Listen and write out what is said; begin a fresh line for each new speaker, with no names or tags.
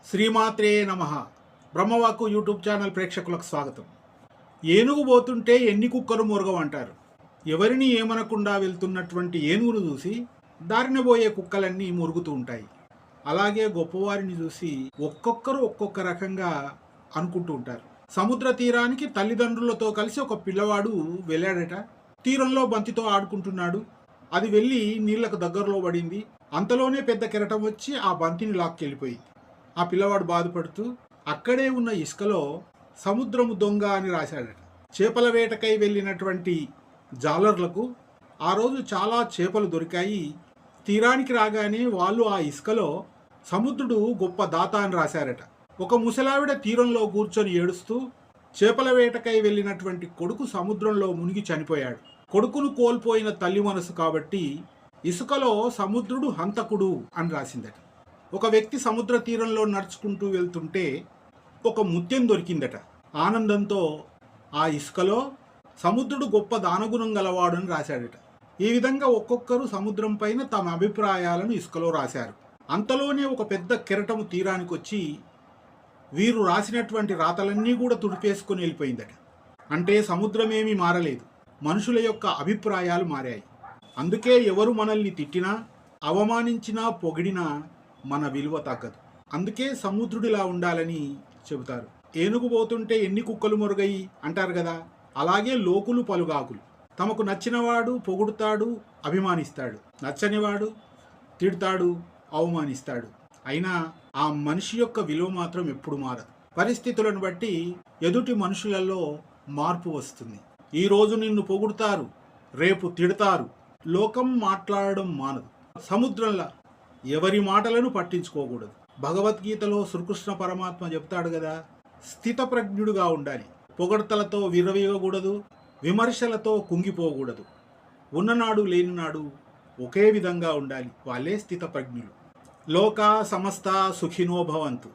శ్రీమాత్రే నమః. బ్రహ్మవాక్కు YouTube channel ప్రేక్షకులకు స్వాగతం. ఏనుగు పోతుంటే ఎన్ని కుక్కలు మురగవంటారు. ఎవరిని ఏమనకుండా వెళ్తున్నటువంటి ఏనుగును చూసి దారిన పోయే కుక్కలన్నీ మురుగుతూ ఉంటాయి. అలాగే గొప్పవారిని చూసి ఒక్కొక్కరు ఒక్కొక్క రకంగా అనుకుంటూ ఉంటారు. సముద్ర తీరానికి తల్లిదండ్రులతో కలిసి ఒక పిల్లవాడు వెళ్ళాడట. తీరంలో బంతితో ఆడుకుంటున్నాడు. అది వెళ్ళి నీళ్లకు దగ్గరలో పడింది. అంతలోనే పెద్ద కెరటం వచ్చి ఆ బంతిని లాక్కెళ్ళిపోయింది. ఆ పిల్లవాడు బాధపడుతూ అక్కడే ఉన్న ఇసుకలో సముద్రము దొంగ అని రాశాడట. చేపల వేటకై వెళ్ళినటువంటి జాలర్లకు ఆ రోజు చాలా చేపలు దొరికాయి. తీరానికి రాగానే వాళ్ళు ఆ ఇసుకలో సముద్రుడు గొప్ప దాత అని రాశారట. ఒక ముసలావిడ తీరంలో కూర్చొని ఏడుస్తూ చేపల వేటకై వెళ్ళినటువంటి కొడుకు సముద్రంలో మునిగి చనిపోయాడు. కొడుకును కోల్పోయిన తల్లి మనసు కాబట్టి ఇసుకలో సముద్రుడు హంతకుడు అని రాసిందట. ఒక వ్యక్తి సముద్ర తీరంలో నడుచుకుంటూ వెళ్తుంటే ఒక ముత్యం దొరికిందట. ఆనందంతో ఆ ఇసుకలో సముద్రుడు గొప్ప దానగుణం గలవాడని రాశాడట. ఈ విధంగా ఒక్కొక్కరు సముద్రం పైన తమ అభిప్రాయాలను ఇసుకలో రాశారు. అంతలోనే ఒక పెద్ద కెరటము తీరానికి వచ్చి వీరు రాసినటువంటి రాతలన్నీ కూడా తుడిపేసుకొని వెళ్ళిపోయిందట. అంటే సముద్రమేమీ మారలేదు, మనుషుల యొక్క అభిప్రాయాలు మారాయి. అందుకే ఎవరు మనల్ని తిట్టినా, అవమానించినా, పొగిడినా మన విలువ తగ్గదు. అందుకే సముద్రుడిలా ఉండాలని చెబుతారు. ఏనుగు పోతుంటే ఎన్ని కుక్కలు మురుగయి అంటారు కదా. అలాగే లోకులు పలుగాకులు. తమకు నచ్చినవాడు పొగుడుతాడు, అభిమానిస్తాడు. నచ్చనివాడు తిడతాడు, అవమానిస్తాడు. అయినా ఆ మనిషి యొక్క విలువ మాత్రం ఎప్పుడు మారదు. పరిస్థితులను బట్టి ఎదుటి మనుషులలో మార్పు వస్తుంది. ఈరోజు నిన్ను పొగుడుతారు, రేపు తిడతారు. లోకం మాట్లాడడం మానదు. సముద్రంలా ఎవరి మాటలను పట్టించుకోకూడదు. భగవద్గీతలో శ్రీకృష్ణ పరమాత్మ చెప్తాడు కదా, స్థితప్రజ్ఞుడుగా ఉండాలి. పొగడ్తలతో విర్రవీగకూడదు, విమర్శలతో కుంగిపోకూడదు. ఉన్ననాడు లేనినాడు ఒకే విధంగా ఉండాలి. వాళ్ళే స్థితప్రజ్ఞులు. లోకా సమస్త సుఖినో భవంతు.